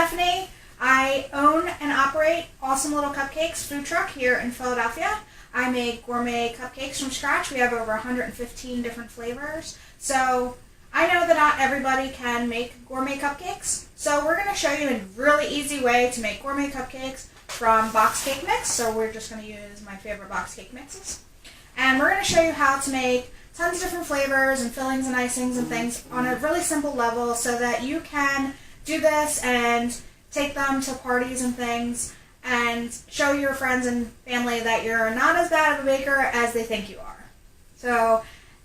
Stephanie. I own and operate Awesome Little Cupcakes food truck here in Philadelphia. I make gourmet cupcakes from scratch. We have over 115 different flavors. So I know that not everybody can make gourmet cupcakes. So we're going to show you a really easy way to make gourmet cupcakes from box cake mix. So we're just going to use my favorite box cake mixes. And we're going to show you how to make tons of different flavors and fillings and icings and things on a really simple level so that you can do this and take them to parties and things and show your friends and family that you're not as bad of a baker as they think you are. So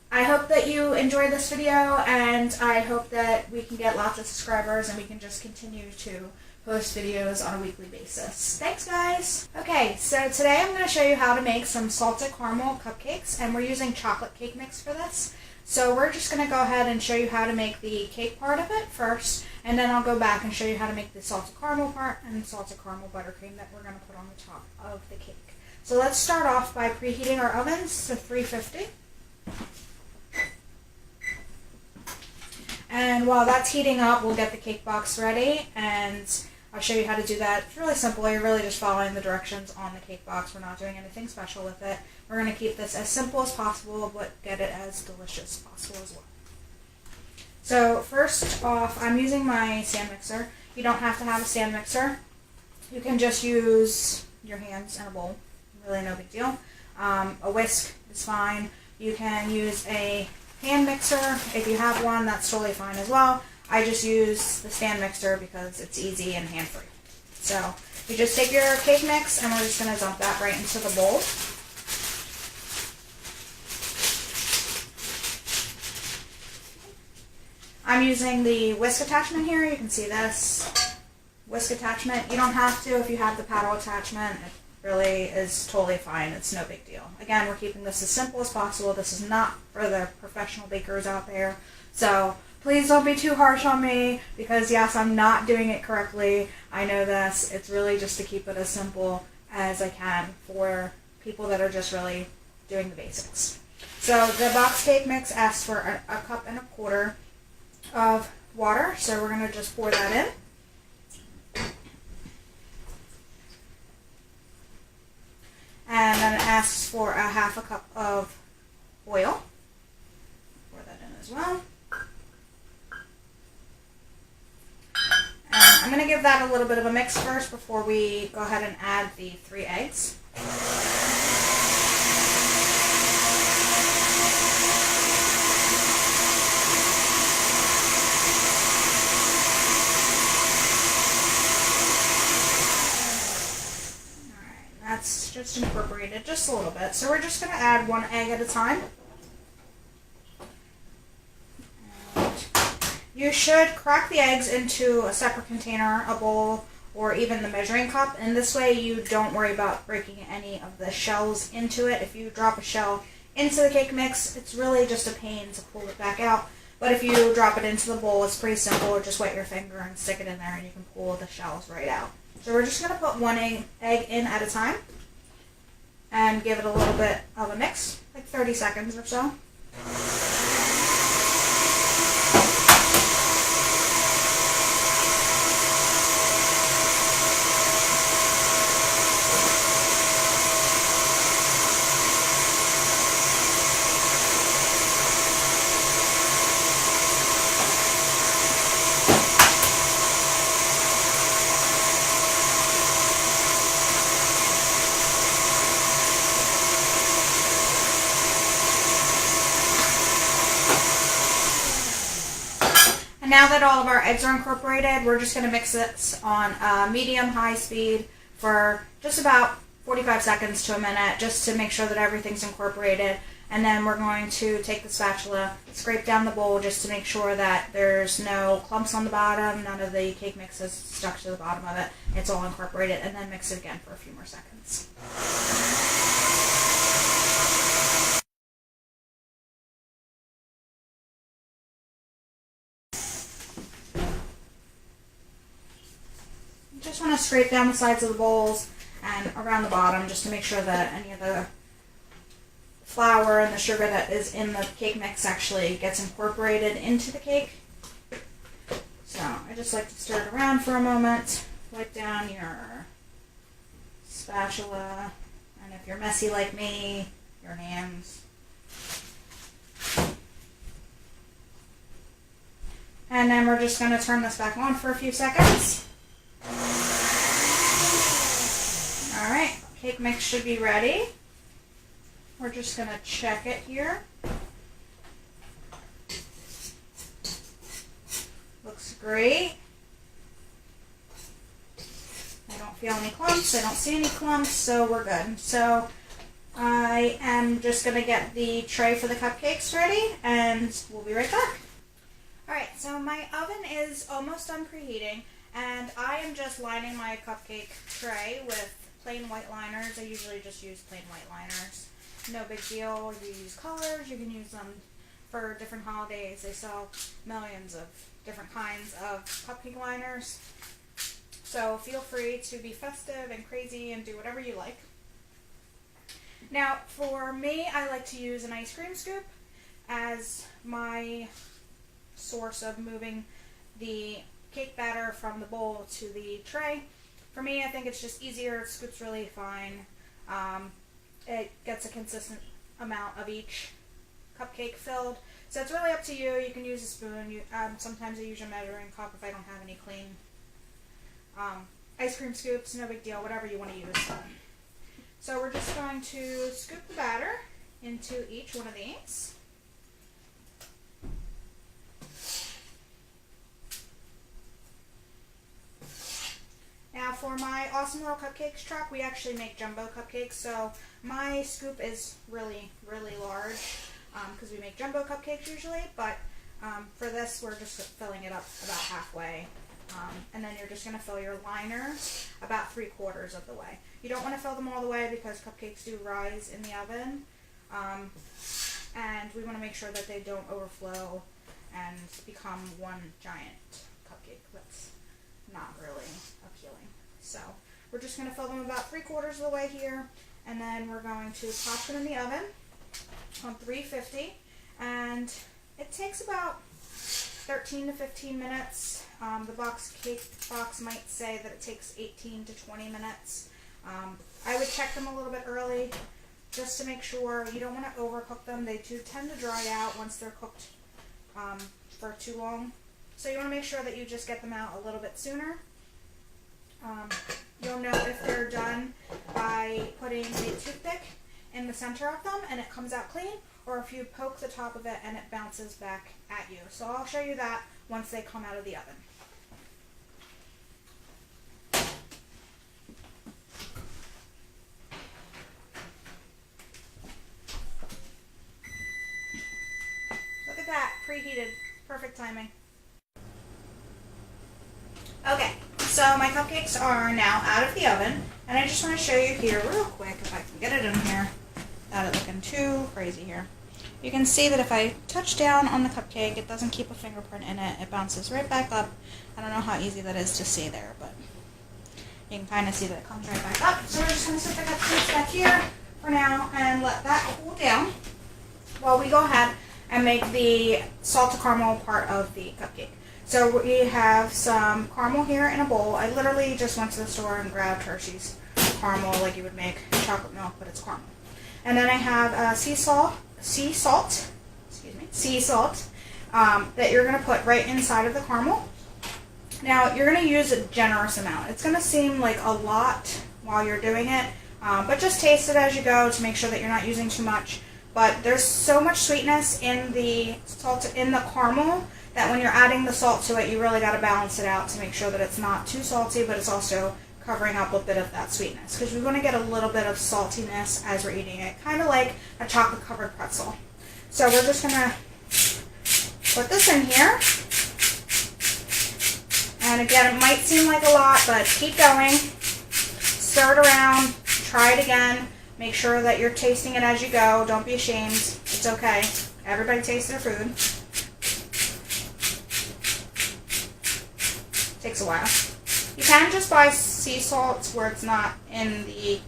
I hope that you enjoyed this video, and I hope that we can get lots of subscribers and we can just continue to post videos on a weekly basis. Thanks, guys! Okay, so today I'm going to show you how to make some salted caramel cupcakes, and we're using chocolate cake mix for this. So we're just going to go ahead and show you how to make the cake part of it first, and then I'll go back and show you how to make the salted caramel part and salted caramel buttercream that we're going to put on the top of the cake. So let's start off by preheating our ovens to 350. And while that's heating up, we'll get the cake box ready, and I'll show you how to do that. It's really simple. You're really just following the directions on the cake box. We're not doing anything special with it. We're going to keep this as simple as possible, but get it as delicious as possible as well. So first off, I'm using my stand mixer. You don't have to have a stand mixer. You can just use your hands and a bowl. Really no big deal. A whisk is fine. You can use a hand mixer. If you have one, that's totally fine as well. I just use the stand mixer because it's easy and hand-free. So you just take your cake mix and we're just going to dump that right into the bowl. I'm using the whisk attachment here. You can see this whisk attachment. You don't have to if you have the paddle attachment. It really is totally fine. It's no big deal. Again, we're keeping this as simple as possible. This is not for the professional bakers out there. So please don't be too harsh on me because yes, I'm not doing it correctly. I know this. It's really just to keep it as simple as I can for people that are just really doing the basics. So the box cake mix asks for a cup and a quarter of water. So we're going to just pour that in. And then it asks for a half a cup of oil. Pour that in as well. I'm going to give that a little bit of a mix first before we go ahead and add the 3 eggs. Alright, that's just incorporated just a little bit. So we're just going to add 1 egg at a time. You should crack the eggs into a separate container, a bowl, or even the measuring cup, and this way you don't worry about breaking any of the shells into it. If you drop a shell into the cake mix, it's really just a pain to pull it back out, but if you drop it into the bowl, it's pretty simple. Just wet your finger and stick it in there and you can pull the shells right out. So we're just going to put 1 egg in at a time and give it a little bit of a mix, like 30 seconds or so. And now that all of our eggs are incorporated, we're just going to mix this on medium-high speed for just about 45 seconds to a minute, just to make sure that everything's incorporated. And then we're going to take the spatula, scrape down the bowl just to make sure that there's no clumps on the bottom, none of the cake mix is stuck to the bottom of it. It's all incorporated, and then mix it again for a few more seconds. Just want to scrape down the sides of the bowls and around the bottom just to make sure that any of the flour and the sugar that is in the cake mix actually gets incorporated into the cake. So I just like to stir it around for a moment. Wipe down your spatula, and if you're messy like me, your hands. And then we're just going to turn this back on for a few seconds. Alright, cake mix should be ready. We're just going to check it here. Looks great. I don't feel any clumps. I don't see any clumps, so we're good. So I am just going to get the tray for the cupcakes ready, and we'll be right back. Alright, so my oven is almost done preheating, and I am just lining my cupcake tray with plain white liners. I usually just use plain white liners. No big deal. You use colors, you can use them for different holidays. They sell millions of different kinds of cupcake liners. So feel free to be festive and crazy and do whatever you like. Now, for me, I like to use an ice cream scoop as my source of moving the cake batter from the bowl to the tray. For me, I think it's just easier. It scoops really fine. It gets a consistent amount of each cupcake filled. So it's really up to you. You can use a spoon. Sometimes I use a measuring cup if I don't have any clean ice cream scoops. No big deal, whatever you want to use. So we're just going to scoop the batter into each one of these. Now for my Awesome Little Cupcakes truck, we actually make jumbo cupcakes, so my scoop is really, really large because we make jumbo cupcakes usually, but for this we're just filling it up about halfway. And then you're just going to fill your liners about 3/4 of the way. You don't want to fill them all the way because cupcakes do rise in the oven, and we want to make sure that they don't overflow and become one giant cupcake. That's not really appealing. So we're just going to fill them about 3/4 of the way here, and then we're going to pop them in the oven on 350, and it takes about 13 to 15 minutes. The cake box might say that it takes 18 to 20 minutes. I would check them a little bit early just to make sure. You don't want to overcook them. They do tend to dry out once they're cooked for too long. So you want to make sure that you just get them out a little bit sooner. You'll know if they're done by putting a toothpick in the center of them and it comes out clean, or if you poke the top of it and it bounces back at you. So I'll show you that once they come out of the oven. Look at that, preheated, perfect timing. Okay, so my cupcakes are now out of the oven, and I just want to show you here real quick, if I can get it in here, without it looking too crazy here. You can see that if I touch down on the cupcake, it doesn't keep a fingerprint in it. It bounces right back up. I don't know how easy that is to see there, but you can kind of see that it comes right back up. So we're just going to set the cupcakes back here for now and let that cool down while we go ahead and make the salted caramel part of the cupcake. So we have some caramel here in a bowl. I literally just went to the store and grabbed Hershey's caramel like you would make chocolate milk, but it's caramel. And then I have sea salt that you're going to put right inside of the caramel. Now you're going to use a generous amount. It's going to seem like a lot while you're doing it, but just taste it as you go to make sure that you're not using too much. But there's so much sweetness in the caramel that when you're adding the salt to it, you really got to balance it out to make sure that it's not too salty, but it's also covering up a bit of that sweetness, because we want to get a little bit of saltiness as we're eating it, kind of like a chocolate covered pretzel. So we're just going to put this in here, and again, it might seem like a lot, but keep going, stir it around, try it again, make sure that you're tasting it as you go. Don't be ashamed, it's okay, everybody tastes their food. Takes a while. You can just buy sea salt where it's not in the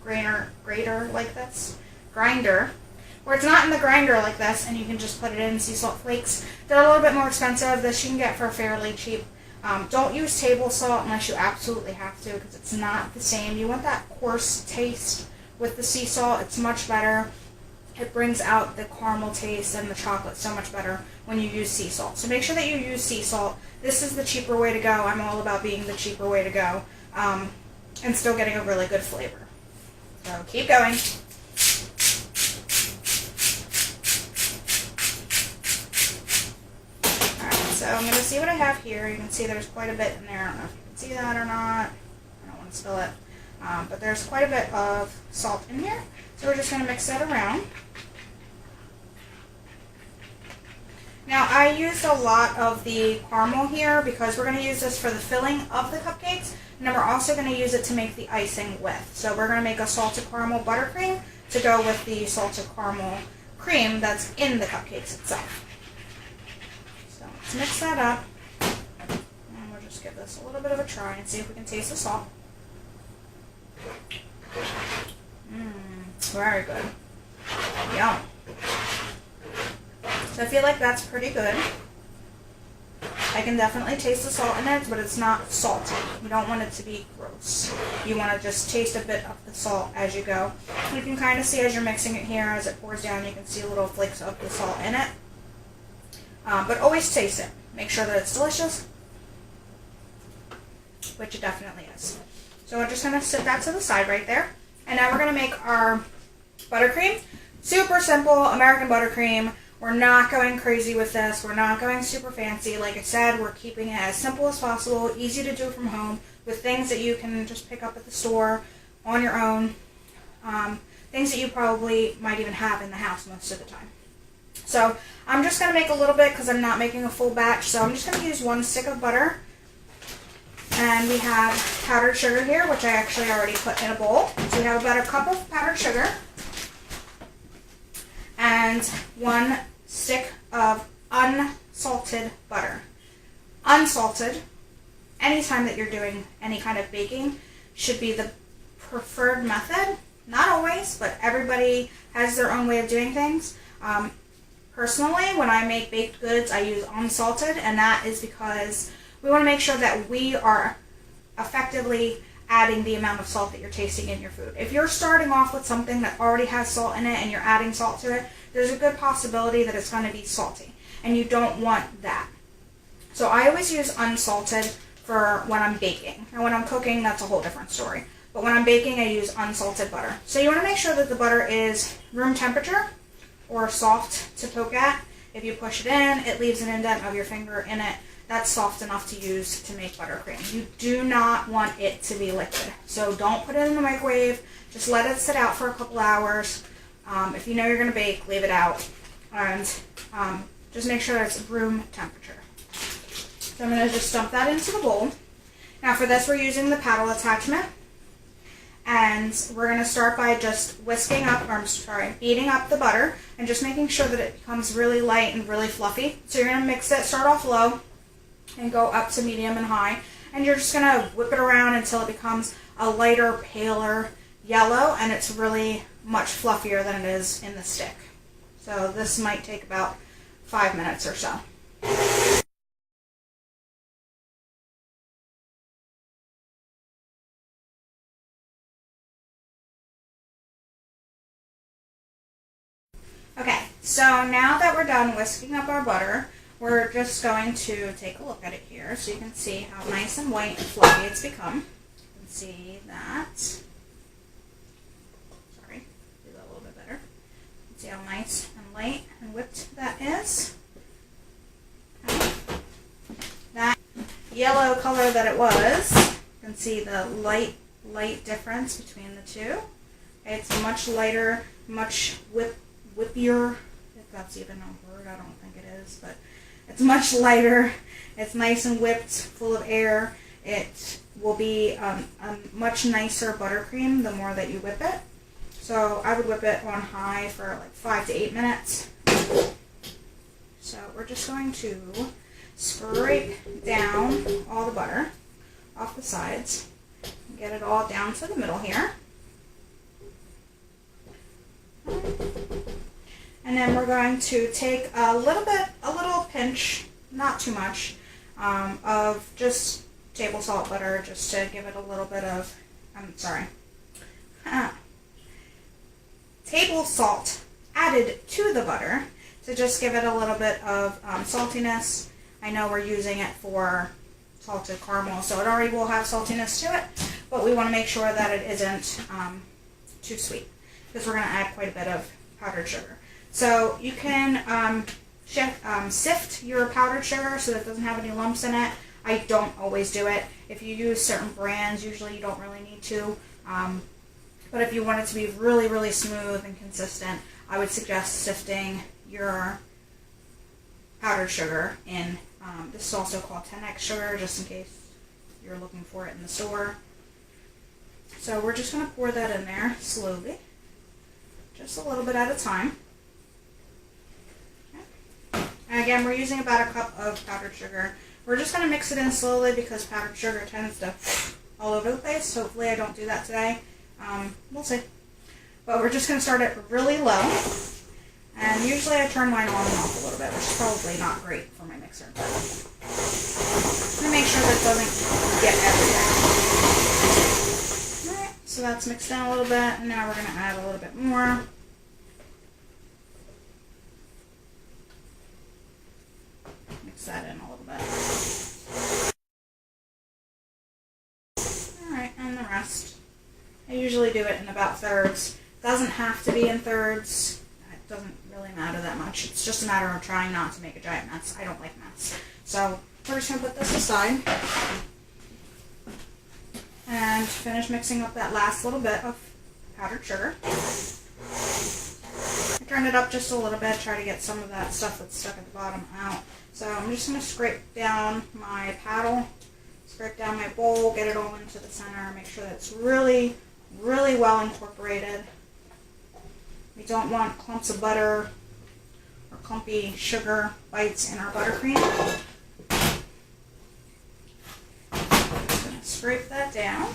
grinder like this, where it's not in the grinder like this and you can just put it in sea salt flakes. They're a little bit more expensive. This you can get for fairly cheap. Don't use table salt unless you absolutely have to, because it's not the same. You want that coarse taste with the sea salt. It's much better. It brings out the caramel taste and the chocolate so much better when you use sea salt. So make sure that you use sea salt. This is the cheaper way to go. I'm all about being the cheaper way to go, and still getting a really good flavor. So keep going. So I'm going to see what I have here. You can see there's quite a bit in there. I don't know if you can see that or not. I don't want to spill it. But there's quite a bit of salt in here. So we're just going to mix that around. Now I used a lot of the caramel here because we're going to use this for the filling of the cupcakes. And then we're also going to use it to make the icing with. So we're going to make a salted caramel buttercream to go with the salted caramel cream that's in the cupcakes itself. Let's mix that up, and we'll just give this a little bit of a try and see if we can taste the salt. Very good. Yum. So I feel like that's pretty good. I can definitely taste the salt in it, but it's not salty. You don't want it to be gross. You want to just taste a bit of the salt as you go. You can kind of see as you're mixing it here, as it pours down, you can see little flakes of the salt in it. But always taste it. Make sure that it's delicious, which it definitely is. So we're just going to set that to the side right there. And now we're going to make our buttercream. Super simple American buttercream. We're not going crazy with this. We're not going super fancy. Like I said, we're keeping it as simple as possible, easy to do from home, with things that you can just pick up at the store on your own. Things that you probably might even have in the house most of the time. So I'm just going to make a little bit because I'm not making a full batch. So I'm just going to use 1 stick of butter. And we have powdered sugar here, which I actually already put in a bowl. So we have about a cup of powdered sugar. And 1 stick of unsalted butter. Unsalted, anytime that you're doing any kind of baking, should be the preferred method. Not always, but everybody has their own way of doing things. Personally, when I make baked goods, I use unsalted, and that is because we want to make sure that we are effectively adding the amount of salt that you're tasting in your food. If you're starting off with something that already has salt in it and you're adding salt to it, there's a good possibility that it's going to be salty, and you don't want that. So I always use unsalted for when I'm baking. And when I'm cooking, that's a whole different story. But when I'm baking, I use unsalted butter. So you want to make sure that the butter is room temperature or soft to poke at. If you push it in, it leaves an indent of your finger in it. That's soft enough to use to make buttercream. You do not want it to be liquid. So don't put it in the microwave. Just let it sit out for a couple hours. If you know you're going to bake, leave it out. And just make sure it's room temperature. So I'm going to just dump that into the bowl. Now for this, we're using the paddle attachment. And we're going to start by just beating up the butter and just making sure that it becomes really light and really fluffy. So you're going to mix it, start off low and go up to medium and high. And you're just going to whip it around until it becomes a lighter, paler yellow, and it's really much fluffier than it is in the stick. So this might take about 5 minutes or so. Okay, so now that we're done whisking up our butter, we're just going to take a look at it here so you can see how nice and white and fluffy it's become. You can see that. Sorry, do that a little bit better. You can see how nice and light and whipped that is. Okay. That yellow color that it was, you can see the light difference between the two. Okay, it's much lighter, much whippier, if that's even a word, I don't think it is, but it's much lighter, it's nice and whipped, full of air. It will be a much nicer buttercream the more that you whip it. So I would whip it on high for like 5 to 8 minutes. So we're just going to scrape down all the butter off the sides and get it all down to the middle here. And then we're going to take a little pinch, not too much, of just table salt butter, just to give it a little bit of, table salt added to the butter to just give it a little bit of saltiness. I know we're using it for salted caramel, so it already will have saltiness to it, but we want to make sure that it isn't too sweet, because we're going to add quite a bit of powdered sugar. So you can sift your powdered sugar so that it doesn't have any lumps in it. I don't always do it. If you use certain brands, usually you don't really need to. But if you want it to be really, really smooth and consistent, I would suggest sifting your powdered sugar in. This is also called 10x sugar, just in case you're looking for it in the store. So we're just going to pour that in there slowly, just a little bit at a time. Okay. And again, we're using about a cup of powdered sugar. We're just going to mix it in slowly because powdered sugar tends to all over the place. Hopefully I don't do that today. We'll see. But we're just going to start it really low. And usually I turn mine on and off a little bit, which is probably not great for my mixer. But I'm going to make sure that it doesn't get everywhere. Alright, so that's mixed in a little bit. And now we're going to add a little bit more. Mix that in a little bit. Alright, and the rest. I usually do it in about thirds. Doesn't have to be in thirds. It doesn't really matter that much. It's just a matter of trying not to make a giant mess. I don't like mess. So we're just going to put this aside and finish mixing up that last little bit of powdered sugar. I turned it up just a little bit, try to get some of that stuff that's stuck at the bottom out. So I'm just going to scrape down my paddle, scrape down my bowl, get it all into the center, make sure that it's really, really well incorporated. We don't want clumps of butter or clumpy sugar bites in our buttercream. Just going to scrape that down.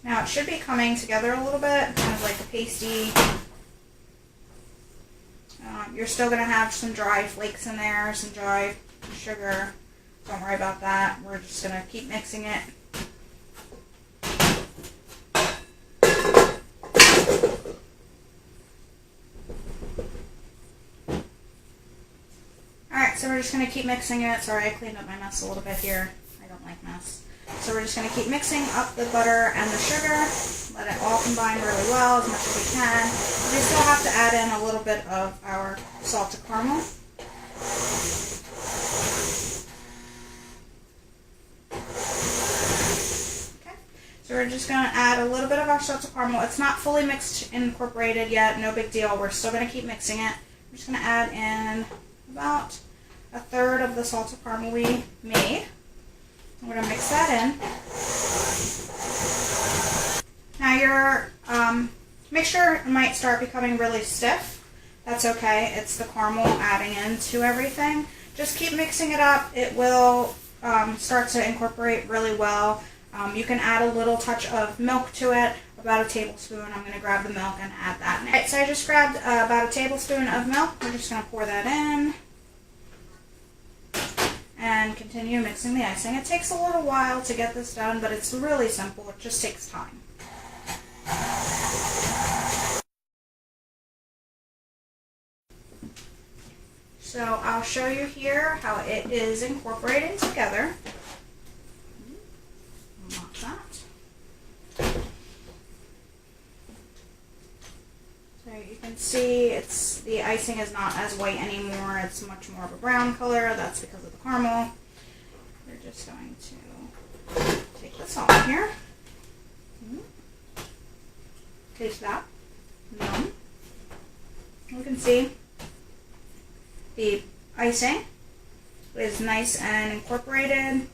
Now it should be coming together a little bit, kind of like a pasty. You're still going to have some dry flakes in there, some dry sugar. Don't worry about that. We're just going to keep mixing it. Alright, so we're just going to keep mixing it. Sorry, I cleaned up my mess a little bit here. I don't like mess. So we're just going to keep mixing up the butter and the sugar. Let it all combine really well as much as we can. We still have to add in a little bit of our salted caramel. Okay, so we're just going to add a little bit of our salted caramel. It's not fully mixed and incorporated yet, no big deal. We're still going to keep mixing it. I'm just going to add in about a third of the salted caramel we made. I'm going to mix that in. Now your mixture might start becoming really stiff. That's okay. It's the caramel adding into everything. Just keep mixing it up. It will start to incorporate really well. You can add a little touch of milk to it, about a tablespoon. I'm going to grab the milk and add that. All right, so I just grabbed about a tablespoon of milk. We're just going to pour that in. And continue mixing the icing. It takes a little while to get this done, but it's really simple. It just takes time. So I'll show you here how it is incorporating together. Not that. So you can see the icing is not as white anymore. It's much more of a brown color. That's because of the caramel. We're just going to take this off here. Taste that. Yum. You can see the icing is nice and incorporated.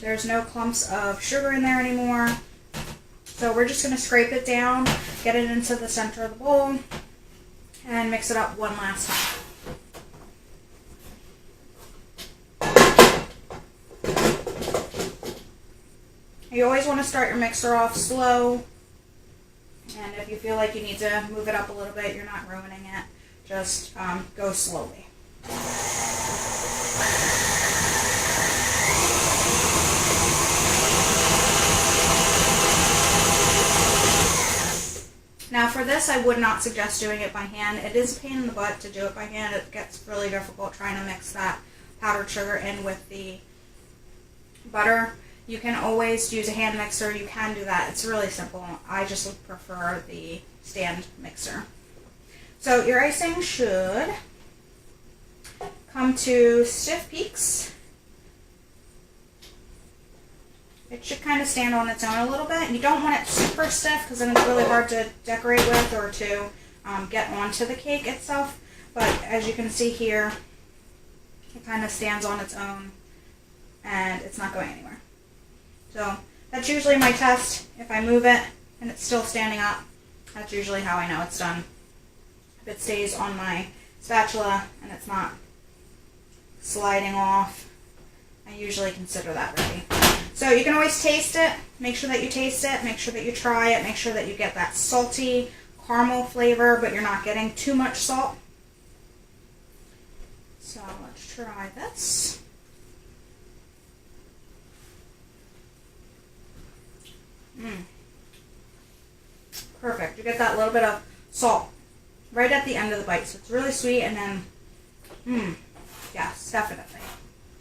There's no clumps of sugar in there anymore. So we're just going to scrape it down, get it into the center of the bowl, and mix it up one last time. You always want to start your mixer off slow, and if you feel like you need to move it up a little bit, you're not ruining it, just go slowly. Now for this, I would not suggest doing it by hand. It is a pain in the butt to do it by hand. It gets really difficult trying to mix that powdered sugar in with the butter. You can always use a hand mixer. You can do that. It's really simple. I just prefer the stand mixer. So your icing should come to stiff peaks. It should kind of stand on its own a little bit. You don't want it super stiff because then it's really hard to decorate with or to get onto the cake itself. But as you can see here, it kind of stands on its own and it's not going anywhere. So that's usually my test. If I move it and it's still standing up, that's usually how I know it's done. If it stays on my spatula and it's not sliding off, I usually consider that ready. So you can always taste it. Make sure that you taste it. Make sure that you try it. Make sure that you get that salty caramel flavor, but you're not getting too much salt. So let's try this. Perfect. You get that little bit of salt right at the end of the bite. So it's really sweet and then, yes, definitely.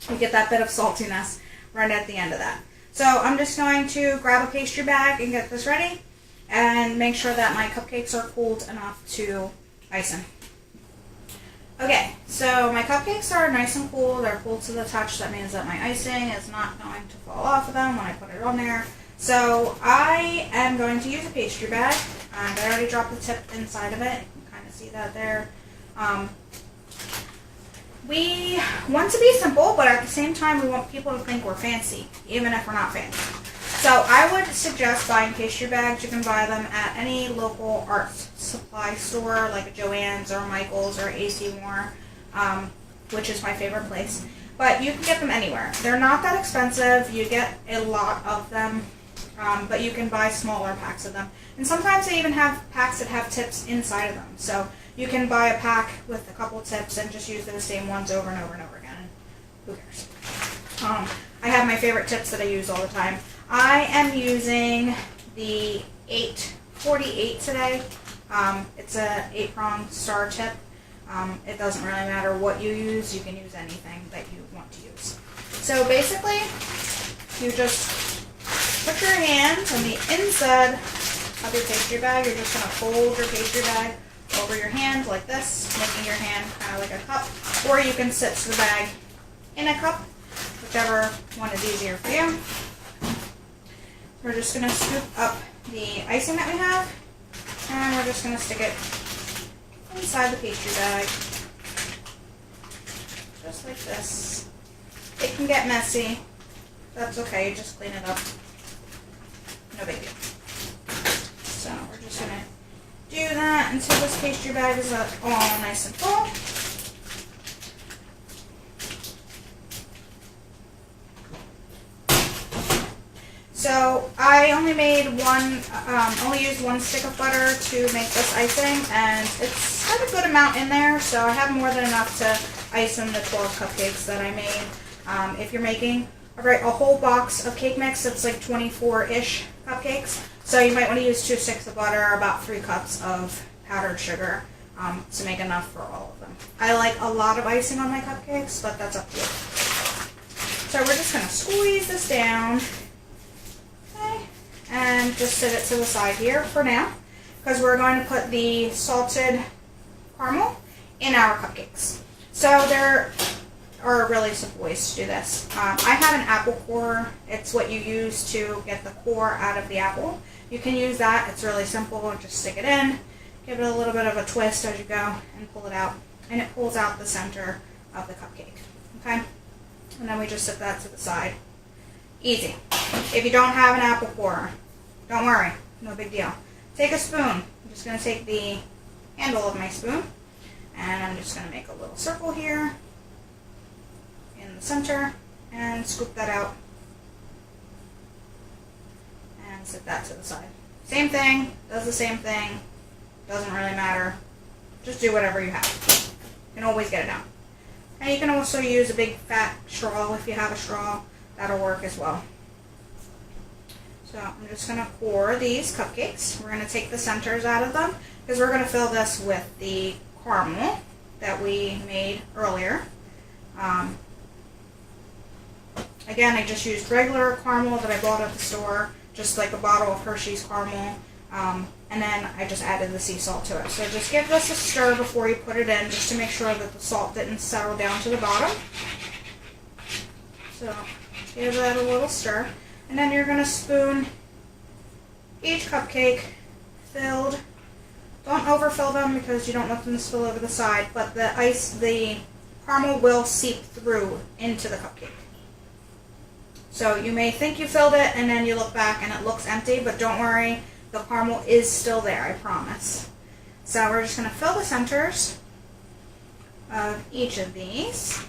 You get that bit of saltiness right at the end of that. So I'm just going to grab a pastry bag and get this ready and make sure that my cupcakes are cooled enough to ice in. Okay, so my cupcakes are nice and cool. They're cool to the touch. That means that my icing is not going to fall off of them when I put it on there. So I am going to use a pastry bag. And I already dropped the tip inside of it. You can kind of see that there. We want to be simple, but at the same time, we want people to think we're fancy, even if we're not fancy. So I would suggest buying pastry bags. You can buy them at any local art supply store, like a Joann's or Michael's or AC Moore, which is my favorite place. But you can get them anywhere. They're not that expensive. You get a lot of them, but you can buy smaller packs of them. And sometimes they even have packs that have tips inside of them. So you can buy a pack with a couple tips and just use the same ones over and over and over again. Who cares? I have my favorite tips that I use all the time. I am using the 848 today. It's a 8-prong star tip. It doesn't really matter what you use. You can use anything that you want to use. So basically, you just put your hands on the inside of your pastry bag. You're just going to fold your pastry bag over your hand like this, making your hand kind of like a cup. Or you can sit the bag in a cup, whichever one is easier for you. We're just going to scoop up the icing that we have, and we're just going to stick it inside the pastry bag, just like this. It can get messy. That's okay, just clean it up. No big deal. So we're just going to do that until this pastry bag is all nice and full. So I only used one stick of butter to make this icing, and it's got a good amount in there, so I have more than enough to ice in the 12 cupcakes that I made. If you're making a whole box of cake mix, it's like 24-ish cupcakes, so you might want to use 2 sticks of butter, about 3 cups of powdered sugar to make enough for all of them. I like a lot of icing on my cupcakes, but that's up to you. So we're just going to squeeze this down. And just set it to the side here for now, because we're going to put the salted caramel in our cupcakes. So there are really simple ways to do this. I have an apple core. It's what you use to get the core out of the apple. You can use that. It's really simple. Just stick it in, give it a little bit of a twist as you go, and pull it out. And it pulls out the center of the cupcake. Okay? And then we just set that to the side. Easy. If you don't have an apple core, don't worry, no big deal. Take a spoon. I'm just going to take the handle of my spoon, and I'm just going to make a little circle here in the center and scoop that out set that to the side. Same thing, does the same thing, doesn't really matter. Just do whatever you have. You can always get it out. And you can also use a big fat straw if you have a straw. That'll work as well. So I'm just going to pour these cupcakes. We're going to take the centers out of them because we're going to fill this with the caramel that we made earlier. Again, I just used regular caramel that I bought at the store, just like a bottle of Hershey's caramel. And then I just added the sea salt to it. So just give this a stir before you put it in, just to make sure that the salt didn't settle down to the bottom. So give that a little stir. And then you're going to spoon each cupcake filled. Don't overfill them because you don't want them to spill over the side, but the caramel will seep through into the cupcake. So you may think you filled it and then you look back and it looks empty, but don't worry. The caramel is still there, I promise. So we're just going to fill the centers of each of these.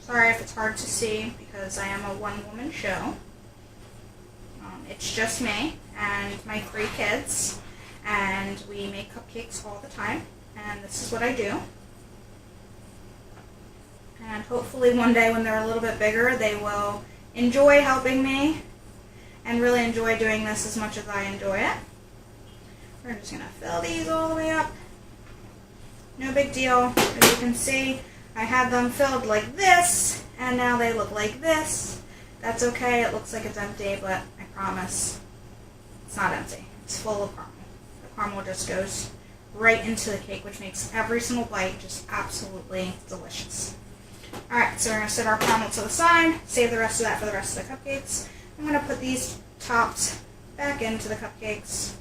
Sorry if it's hard to see because I am a one-woman show. It's just me and my 3 kids, and we make cupcakes all the time, and this is what I do. And hopefully one day when they're a little bit bigger, they will enjoy helping me and really enjoy doing this as much as I enjoy it. We're just going to fill these all the way up. No big deal. As you can see, I had them filled like this, and now they look like this. That's okay. It looks like it's empty, but I promise it's not empty. It's full of caramel. The caramel just goes right into the cake, which makes every single bite just absolutely delicious. Alright, so we're going to set our caramel to the side, save the rest of that for the rest of the cupcakes. I'm going to put these tops back into the cupcakes.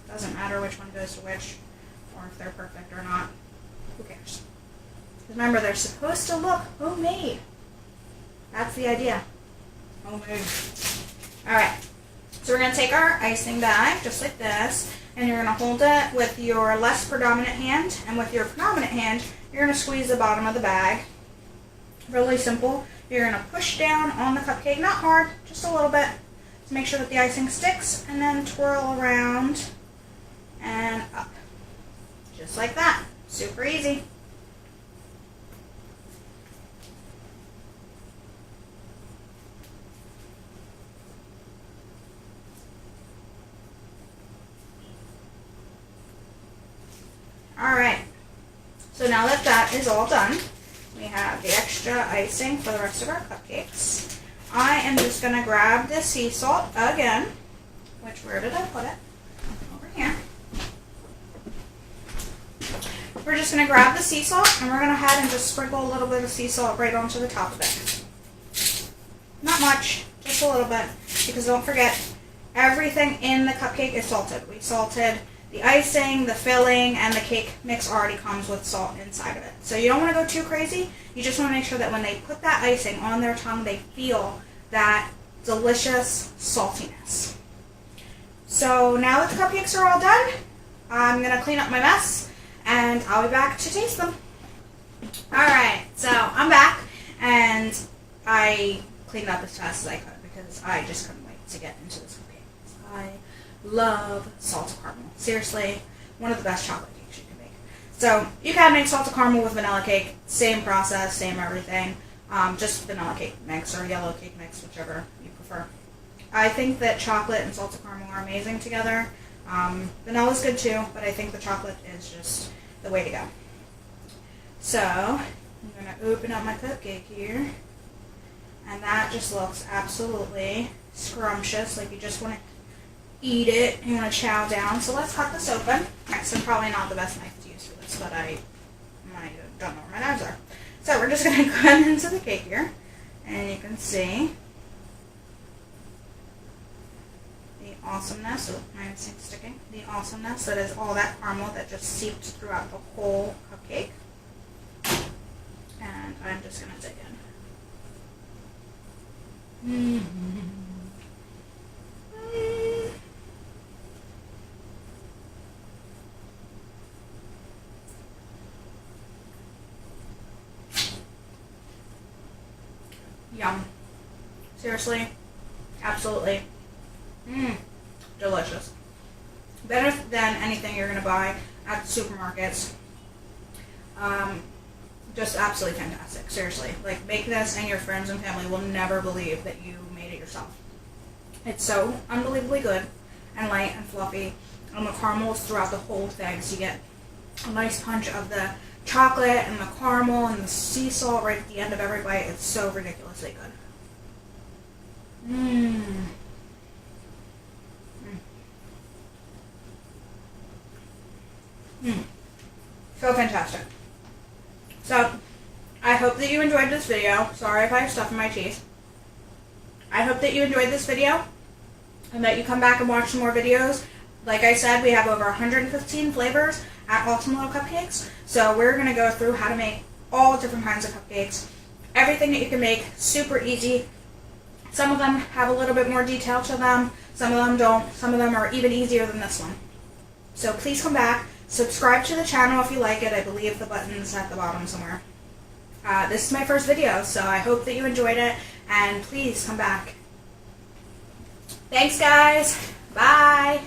Doesn't matter which one goes to which, or if they're perfect or not. Who cares? Remember, they're supposed to look homemade. That's the idea. Homemade. Alright, so we're going to take our icing bag, just like this, and you're going to hold it with your less predominant hand, and with your predominant hand, you're going to squeeze the bottom of the bag. Really simple. You're going to push down on the cupcake, not hard, just a little bit, to make sure that the icing sticks, and then twirl around and up. Just like that. Super easy. Alright, so now that that is all done, we have the extra icing for the rest of our cupcakes. I am just going to grab the sea salt again, where did I put it? Over here. We're just going to grab the sea salt and we're going to head and just sprinkle a little bit of sea salt right onto the top of it. Not much, just a little bit, because don't forget, everything in the cupcake is salted. We salted the icing, the filling, and the cake mix already comes with salt inside of it. So you don't want to go too crazy. You just want to make sure that when they put that icing on their tongue, they feel that delicious saltiness. So now that the cupcakes are all done, I'm going to clean up my mess, and I'll be back to taste them. Alright, so I'm back, and I cleaned up as fast as I could because I just couldn't wait to get into this cupcake. I love salted caramel. Seriously, one of the best chocolate cakes you can make. So you can make salted caramel with vanilla cake. Same process, same everything. Just vanilla cake mix or yellow cake mix, whichever you prefer. I think that chocolate and salted caramel are amazing together. Vanilla is good too, but I think the chocolate is just the way to go. So I'm going to open up my cupcake here. And that just looks absolutely scrumptious, like you just want to eat it, you want to chow down. So let's cut this open. Alright, so probably not the best knife to use for this, but I don't know where my knives are. So we're just going to go into the cake here, and you can see the awesomeness, oh, mine's sticking, the awesomeness that is all that caramel that just seeped throughout the whole cupcake. And I'm just going to dig in. Yum. Seriously, absolutely. Delicious. Better than anything you're going to buy at the supermarkets. Just absolutely fantastic. Seriously. Like, make this and your friends and family will never believe that you made it yourself. It's so unbelievably good and light and fluffy. And the caramel is throughout the whole thing, so you get a nice punch of the chocolate and the caramel and the sea salt right at the end of every bite. It's so ridiculously good. So fantastic. So, I hope that you enjoyed this video. Sorry if I have stuff in my teeth. I hope that you enjoyed this video and that you come back and watch some more videos. Like I said, we have over 115 flavors at Awesome Little Cupcakes. So we're going to go through how to make all different kinds of cupcakes. Everything that you can make, super easy. Some of them have a little bit more detail to them. Some of them don't. Some of them are even easier than this one. So please come back. Subscribe to the channel if you like it. I believe the button's at the bottom somewhere. This is my first video, so I hope that you enjoyed it. And please come back. Thanks, guys. Bye.